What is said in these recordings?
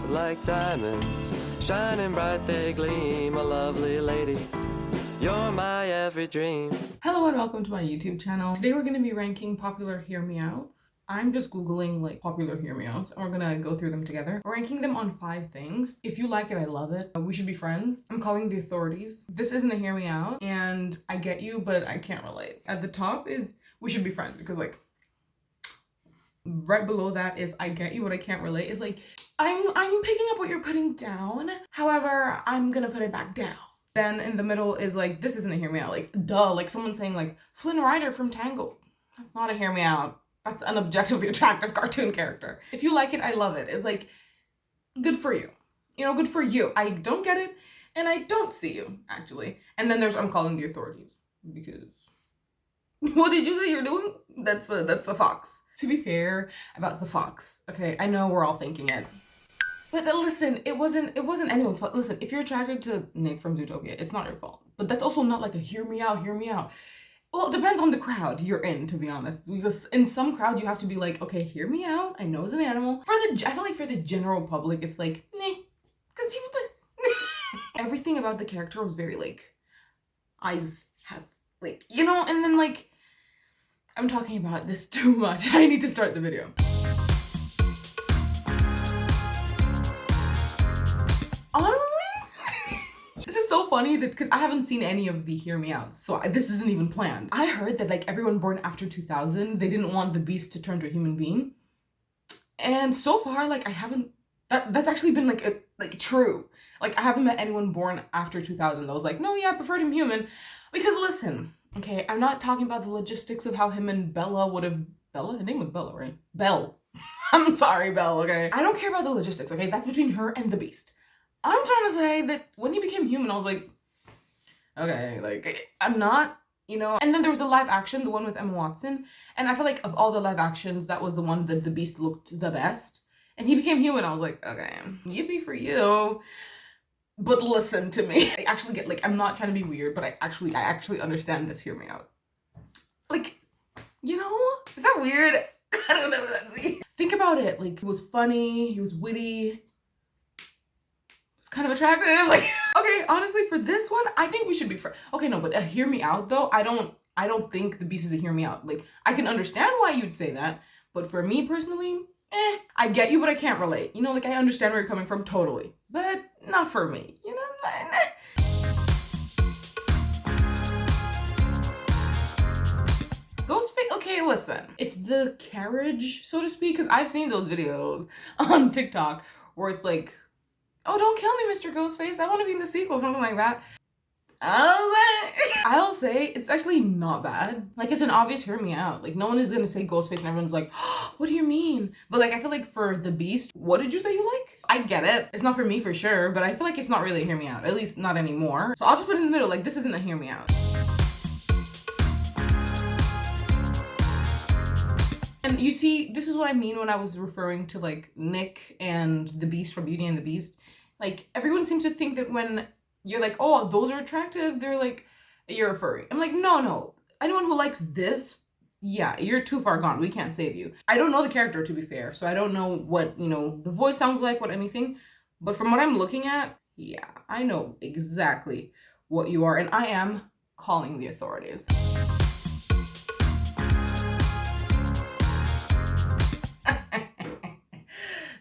like diamonds, shining bright they gleam, a lovely lady, you're my every dream. Hello and welcome to my YouTube channel. Today we're going to be ranking popular hear me outs. I'm just googling like popular hear me outs and we're gonna go through them together. We're ranking them on 5 things. If you like it, I love it. We should be friends. I'm calling the authorities. This isn't a hear me out and I get you, but I can't relate. At the top is we should be friends, because like right below that is I get you, but I can't relate. Is like I'm picking up what you're putting down. However, I'm gonna put it back down. Then in the middle is like, this isn't a hear me out. Like, duh, like someone saying like Flynn Rider from Tangled. That's not a hear me out. That's an objectively attractive cartoon character. If you like it, I love it. It's like, good for you. You know, good for you. I don't get it, and I don't see you, actually. And then there's I'm calling the authorities, because what did you say you're doing? That's a fox. To be fair about the fox, okay, I know we're all thinking it. But listen, it wasn't anyone's fault. Listen, if you're attracted to Nick from Zootopia, it's not your fault. But that's also not like a hear me out, hear me out. Well, it depends on the crowd you're in, to be honest. Because in some crowd, you have to be like, okay, hear me out. I know it's an animal. I feel like for the general public, it's like, nah. Because everything about the character was very like, eyes have like, you know, and then like, I'm talking about this too much. I need to start the video. This is so funny that because I haven't seen any of the hear me outs, so this isn't even planned. I heard that like everyone born after 2000, they didn't want the beast to turn to a human being, and so far like I haven't. That's actually been like true. Like I haven't met anyone born after 2000 that was like, no, yeah, I preferred him human. Because listen, okay, I'm not talking about the logistics of how him and Bella would have. Bella, her name was Bella, right? Belle. I'm sorry, Belle. Okay, I don't care about the logistics. Okay, that's between her and the beast. I'm trying to say that when he became human, I was like, okay, like, I'm not, you know. And then there was a live action, the one with Emma Watson. And I feel like of all the live actions, that was the one that the Beast looked the best. And he became human. I was like, okay, yippee for you. But listen to me. I actually get, like, I'm not trying to be weird, but I actually understand this. Hear me out. Like, you know, is that weird? I don't know if that's me. Think about it. Like, he was funny, he was witty. Kind of attractive, like, okay, honestly, for this one, I think we should be friends. Okay, no, but hear me out though, I don't think the beast is a hear me out. Like, I can understand why you'd say that, but for me personally, I get you, but I can't relate. You know, like, I understand where you're coming from, totally, but not for me, you know? Ghostface, okay, listen, it's the carriage, so to speak, because I've seen those videos on TikTok where it's like, oh, don't kill me, Mr. Ghostface. I want to be in the sequel, something like that. I'll say it's actually not bad. Like, it's an obvious hear me out. Like, no one is gonna say Ghostface and everyone's like, oh, what do you mean? But like, I feel like for the Beast, what did you say you like? I get it. It's not for me for sure, but I feel like it's not really a hear me out. At least not anymore. So I'll just put it in the middle. Like, this isn't a hear me out. And you see, this is what I mean when I was referring to like Nick and the Beast from Beauty and the Beast. Like, everyone seems to think that when you're like, oh, those are attractive, they're like, you're a furry. I'm like, no. Anyone who likes this, yeah, you're too far gone. We can't save you. I don't know the character, to be fair, so I don't know what, you know, the voice sounds like, what anything. But from what I'm looking at, yeah, I know exactly what you are, and I am calling the authorities.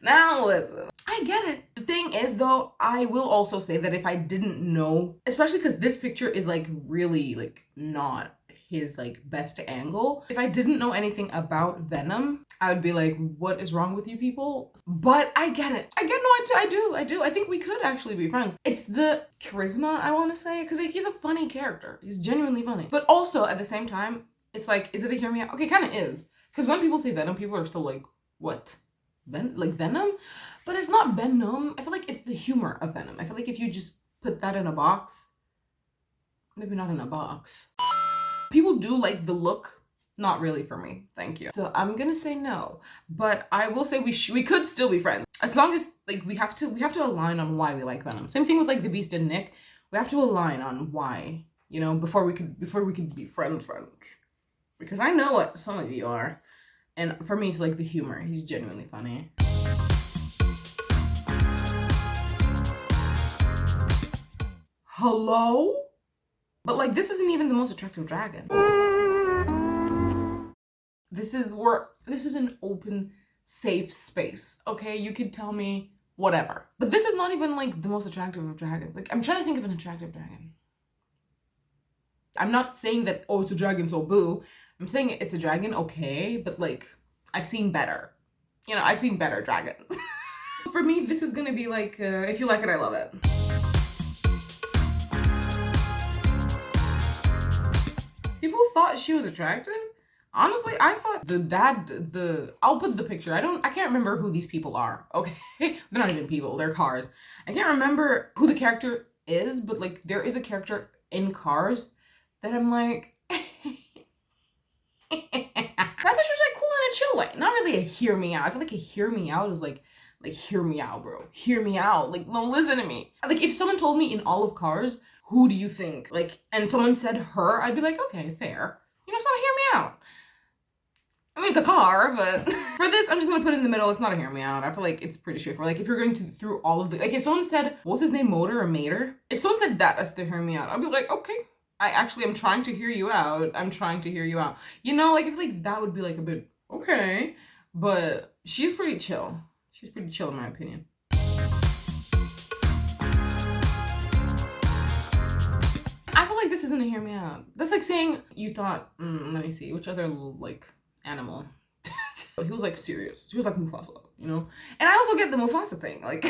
Now listen, I get it. The thing is though, I will also say that if I didn't know, especially because this picture is like really like not his like best angle. If I didn't know anything about Venom, I would be like, what is wrong with you people? But I get it. I do. I think we could actually be friends. It's the charisma, I want to say, because he's a funny character. He's genuinely funny. But also at the same time, it's like, is it a hear me out? Okay, kind of is. Because when people say Venom, people are still like, what? Like Venom? But it's not Venom. I feel like it's the humor of Venom. I feel like if you just put that in a box, maybe not in a box. People do like the look, not really for me. Thank you. So I'm gonna say no, but I will say we could still be friends as long as like we have to align on why we like Venom. Same thing with like the Beast and Nick. We have to align on why, you know, before we could be friends. Because I know what some of you are. And for me, it's like the humor. He's genuinely funny. Hello? But like, this isn't even the most attractive dragon. This is an open, safe space, okay? You could tell me whatever. But this is not even like the most attractive of dragons. Like, I'm trying to think of an attractive dragon. I'm not saying that, oh, it's a dragon, so boo. I'm saying it's a dragon, okay, but like, I've seen better. You know, I've seen better dragons. For me, this is gonna be like, if you like it, I love it. People thought she was attractive? Honestly, I thought I'll put the picture. I can't remember who these people are, okay? They're not even people, they're Cars. I can't remember who the character is, but like, there is a character in Cars that I'm like, I thought she was like cool in a chill way. Not really a hear me out. I feel like a hear me out is like hear me out, bro. Hear me out. Like, no, listen to me. Like, if someone told me in all of Cars, who do you think? Like, and someone said her, I'd be like, okay, fair. You know, it's not a hear me out. I mean, it's a car, but for this, I'm just gonna put it in the middle. It's not a hear me out. I feel like it's pretty straightforward. Like, if you're going through all of the, like, if someone said, what's his name, Motor or Mater? If someone said that as the hear me out, I'd be like, okay, I actually am trying to hear you out. I'm trying to hear you out. You know, like, I feel like that would be like a bit, okay. But she's pretty chill. She's pretty chill in my opinion. I feel like this isn't a hear me out. That's like saying you thought, let me see, which other, like, animal? He was like serious. He was like Mufasa, you know? And I also get the Mufasa thing. Like,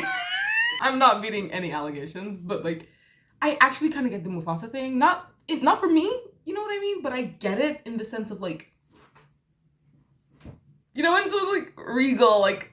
I'm not beating any allegations, but like, I actually kind of get the Mufasa thing. Not for me, you know what I mean? But I get it in the sense of like, you know, and so it's like regal, like,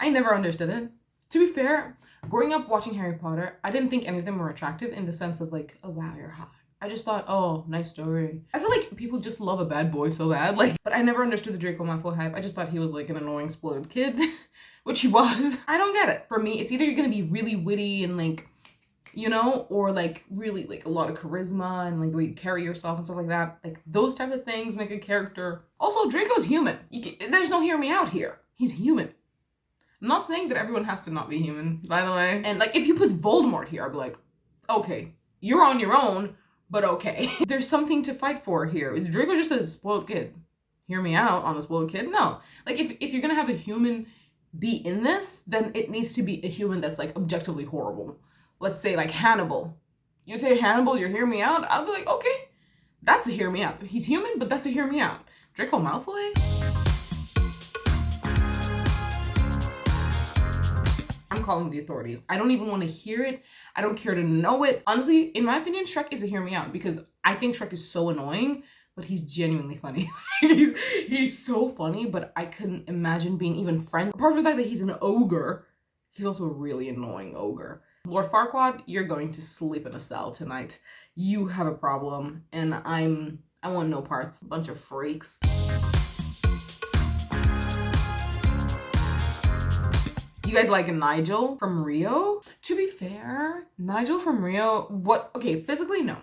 I never understood it. To be fair, growing up watching Harry Potter, I didn't think any of them were attractive in the sense of like, oh wow, you're hot. I just thought, oh, nice story. I feel like people just love a bad boy so bad, like, but I never understood the Draco Malfoy hype. I just thought he was like an annoying spoiled kid, which he was. I don't get it. For me, it's either you're gonna be really witty and like, you know, or like really like a lot of charisma and like the way you carry yourself and stuff like that. Like, those type of things make a character. Also, Draco's human. There's no hear me out here. He's human. I'm not saying that everyone has to not be human, by the way. And like, if you put Voldemort here, I'd be like, okay, you're on your own, but okay. There's something to fight for here. Draco's just a spoiled kid. Hear me out on the spoiled kid? No. Like, if you're gonna have a human be in this, then it needs to be a human that's like objectively horrible. Let's say like Hannibal. You say Hannibal, you're hear me out? I'll be like, okay, that's a hear me out. He's human, but that's a hear me out. Draco Malfoy? I'm calling the authorities. I don't even want to hear it. I don't care to know it. Honestly, in my opinion, Shrek is a hear me out because I think Shrek is so annoying, but he's genuinely funny. he's so funny, but I couldn't imagine being even friends. Apart from the fact that he's an ogre, he's also a really annoying ogre. Lord Farquaad, you're going to sleep in a cell tonight. You have a problem, and I want no parts. Bunch of freaks. You guys like Nigel from Rio? To be fair, Nigel from Rio, okay, physically, no.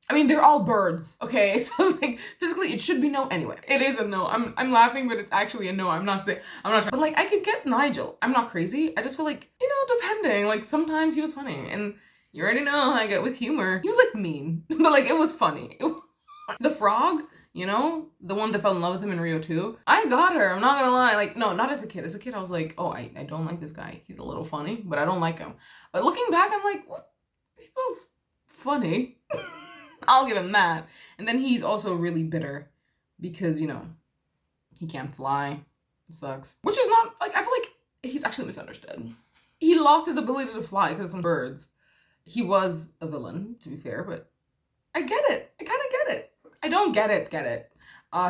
I mean, they're all birds, okay? So it's like, physically, it should be no anyway. It is a no. I'm laughing, but it's actually a no. I'm not trying. But like, I could get Nigel. I'm not crazy. I just feel like, you know, depending. Like, sometimes he was funny, and you already know how I get with humor. He was like mean, but like, it was funny. The frog, you know, the one that fell in love with him in Rio 2. I got her, I'm not gonna lie. Like, no, not as a kid. As a kid, I was like, oh, I don't like this guy. He's a little funny, but I don't like him. But looking back, I'm like, what? He was funny. I'll give him that. And then he's also really bitter because, you know, he can't fly. It sucks. Which is not, like, I feel like he's actually misunderstood. He lost his ability to fly because of some birds. He was a villain, to be fair, but I get it. I kind of get it. I don't get it.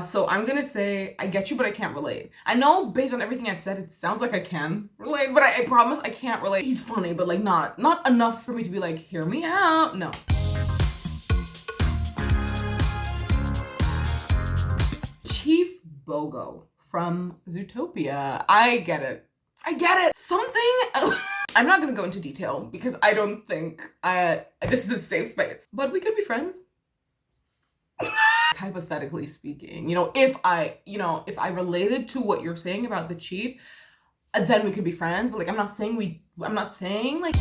So I'm gonna say I get you, but I can't relate. I know based on everything I've said, it sounds like I can relate, but I promise I can't relate. He's funny, but like not enough for me to be like, hear me out. No. Chief Bogo from Zootopia. I get it. Something. I'm not gonna go into detail because I don't think this is a safe space, but we could be friends. hypothetically speaking, you know, if I related to what you're saying about the chief, then we could be friends. But like, I'm not saying like.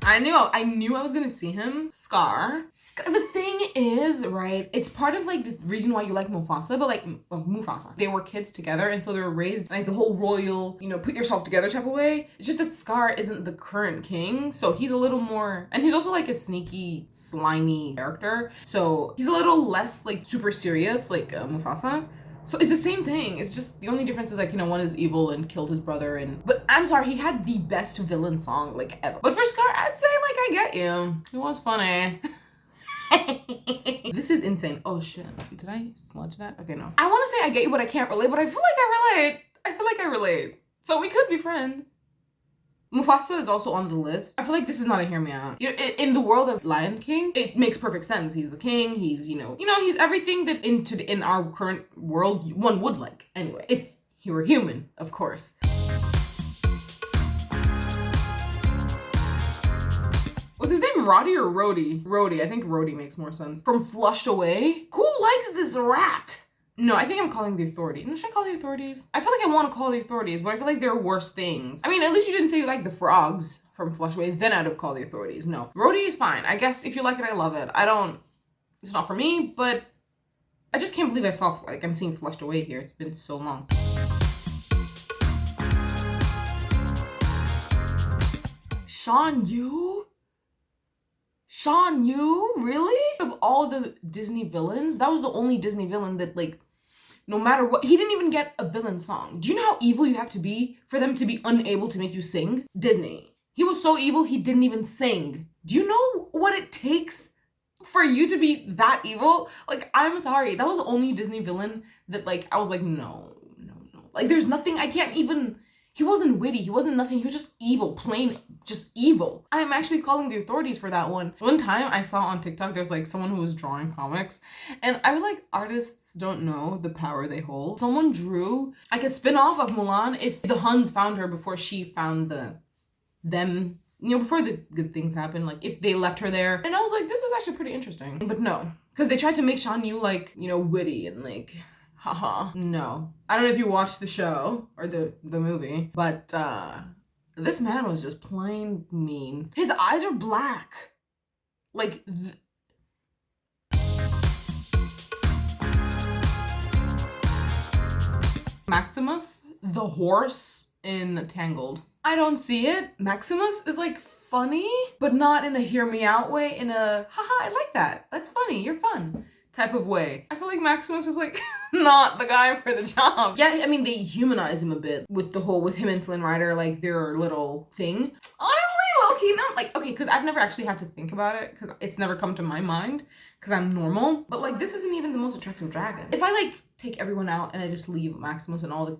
I knew I was gonna see him. Scar. The thing is, right, it's part of like the reason why you like Mufasa, but like Mufasa. They were kids together, and so they were raised like the whole royal, you know, put yourself together type of way. It's just that Scar isn't the current king, so he's a little more, and he's also like a sneaky, slimy character. So he's a little less like super serious like Mufasa. So it's the same thing. It's just the only difference is like, you know, one is evil and killed his brother, but I'm sorry, he had the best villain song like ever. But for Scar, I'd say like I get you. It was funny. This is insane. Oh shit. Did I smudge that? Okay, no. I want to say I get you, but I can't relate, but I feel like I relate. I feel like I relate. So we could be friends. Mufasa is also on the list. I feel like this is not a hear me out. You know, in the world of Lion King, it makes perfect sense. He's the king. He's, you know, he's everything that in our current world one would like. Anyway, if he were human, of course. Was his name Roddy or Rhodey? Rhodey. I think Rhodey makes more sense. From Flushed Away. Who likes this rat? No, I think I'm calling the authorities. No, should I call the authorities? I feel like I want to call the authorities, but I feel like there are worse things. I mean, at least you didn't say you like the frogs from Flush Away, then I'd have called the authorities. No. Rhodey is fine. I guess if you like it, I love it. It's not for me, but I just can't believe I'm seeing Flushed Away here. It's been so long. Shan Yu? Shan Yu? Really? Of all the Disney villains, that was the only Disney villain that like, no matter what, he didn't even get a villain song. Do you know how evil you have to be for them to be unable to make you sing? Disney. He was so evil, he didn't even sing. Do you know what it takes for you to be that evil? Like, I'm sorry. That was the only Disney villain that like, I was like, no. Like, there's nothing, I can't even, he wasn't witty. He wasn't nothing. He was just evil, plain just evil. I'm actually calling the authorities for that one. One time I saw on TikTok, there's like someone who was drawing comics, and I feel like artists don't know the power they hold. Someone drew like a spin-off of Mulan if the Huns found her before she found them, you know, before the good things happened, like if they left her there. And I was like, this is actually pretty interesting. But no, because they tried to make Shan Yu like, you know, witty and like, haha. No. I don't know if you watched the show or the movie, but this man was just plain mean. His eyes are black. Like, Maximus, the horse in Tangled. I don't see it. Maximus is like funny, but not in a hear me out way, in a haha, I like that. That's funny, you're fun type of way. I feel like Maximus is like not the guy for the job. Yeah, I mean, they humanize him a bit with him and Flynn Rider, like their little thing. Honestly, low-key, not like, okay, because I've never actually had to think about it, because it's never come to my mind, because I'm normal. But like, this isn't even the most attractive dragon. If I like take everyone out and I just leave Maximus and all the,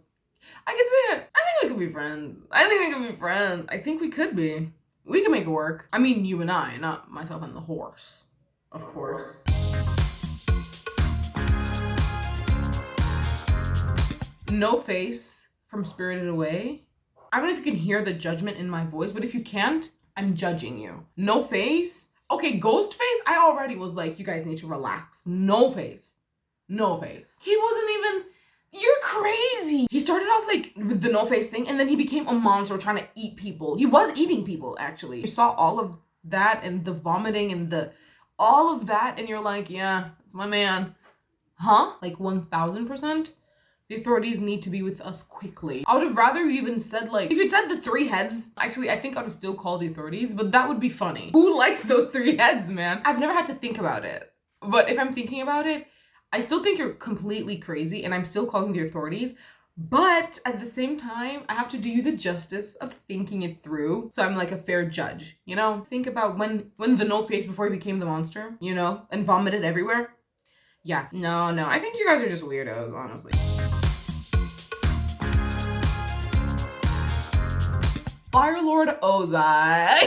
I could see it. I think we could be friends. I think we could be. We can make it work. I mean, you and I, not myself and the horse, of course. No Face from Spirited Away. I don't know if you can hear the judgment in my voice, but if you can't, I'm judging you. No Face. Okay, Ghost Face, I already was like, you guys need to relax. No Face. No Face. He wasn't even, you're crazy. He started off like with the no face thing, and then he became a monster trying to eat people. He was eating people, actually. You saw all of that and the vomiting and all of that, and you're like, yeah, it's my man. Huh? Like 1000%? The authorities need to be with us quickly. I would have rather you even said like, if you'd said the 3 heads, actually, I think I would still call the authorities, but that would be funny. Who likes those 3 heads, man? I've never had to think about it. But if I'm thinking about it, I still think you're completely crazy and I'm still calling the authorities. But at the same time, I have to do you the justice of thinking it through. So I'm like a fair judge, you know? Think about when the no face before he became the monster, you know? And vomited everywhere. Yeah, no. I think you guys are just weirdos, honestly. Fire Lord Ozai.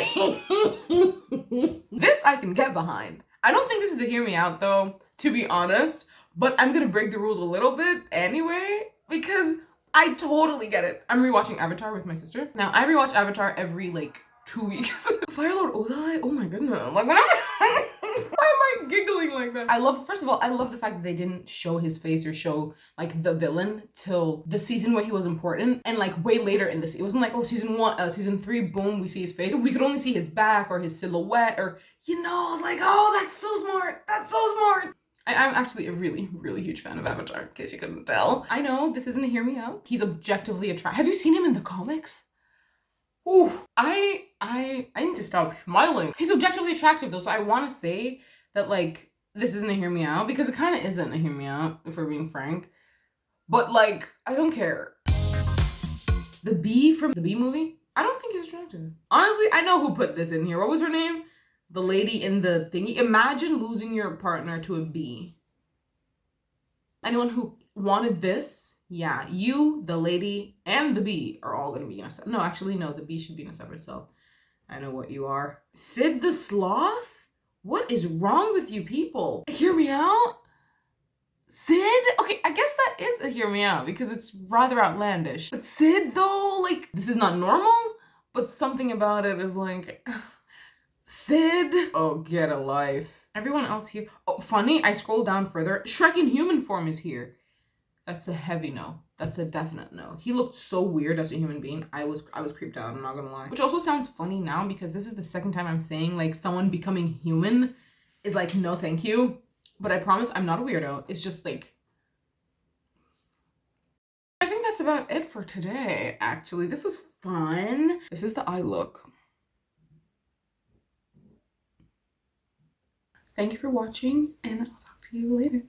This I can get behind. I don't think this is a hear me out though, to be honest, but I'm gonna break the rules a little bit anyway, because I totally get it. I'm rewatching Avatar with my sister. Now, I rewatch Avatar every like 2 weeks. Fire Lord Ozai, oh my goodness. Like, why am I giggling like that? First of all, I love the fact that they didn't show his face or show like the villain till the season where he was important, and like way later in this. It wasn't like, oh, season 3, boom, we see his face. We could only see his back or his silhouette, or, you know, I was like, oh, that's so smart. That's so smart. I'm actually a really, really huge fan of Avatar, in case you couldn't tell. I know this isn't a hear me out. He's objectively attractive. Have you seen him in the comics? Ooh, I need to stop smiling. He's objectively attractive though, so I want to say that like this isn't a hear me out, because it kind of isn't a hear me out if we're being frank. But like, I don't care. The bee from the Bee movie, I don't think he's attractive. Honestly, I know who put this in here. What was her name? The lady in the thingy. Imagine losing your partner to a bee. Anyone who wanted this, yeah, you, the lady, and the bee are all gonna be in a separate. No, actually, no, the bee should be in a separate cell. I know what you are. Sid the Sloth? What is wrong with you people? Hear me out? Sid? Okay, I guess that is a hear me out because it's rather outlandish. But Sid though, like, this is not normal, but something about it is like, Sid? Oh, get a life. Everyone else here. Oh, funny, I scroll down further. Shrek in human form is here. That's a heavy no. That's a definite no. He looked so weird as a human being. I was creeped out, I'm not gonna lie. Which also sounds funny now because this is the second time I'm saying like someone becoming human is like, no thank you. But I promise I'm not a weirdo. It's just like, I think that's about it for today, actually. This was fun. This is the eye look. Thank you for watching, and I'll talk to you later.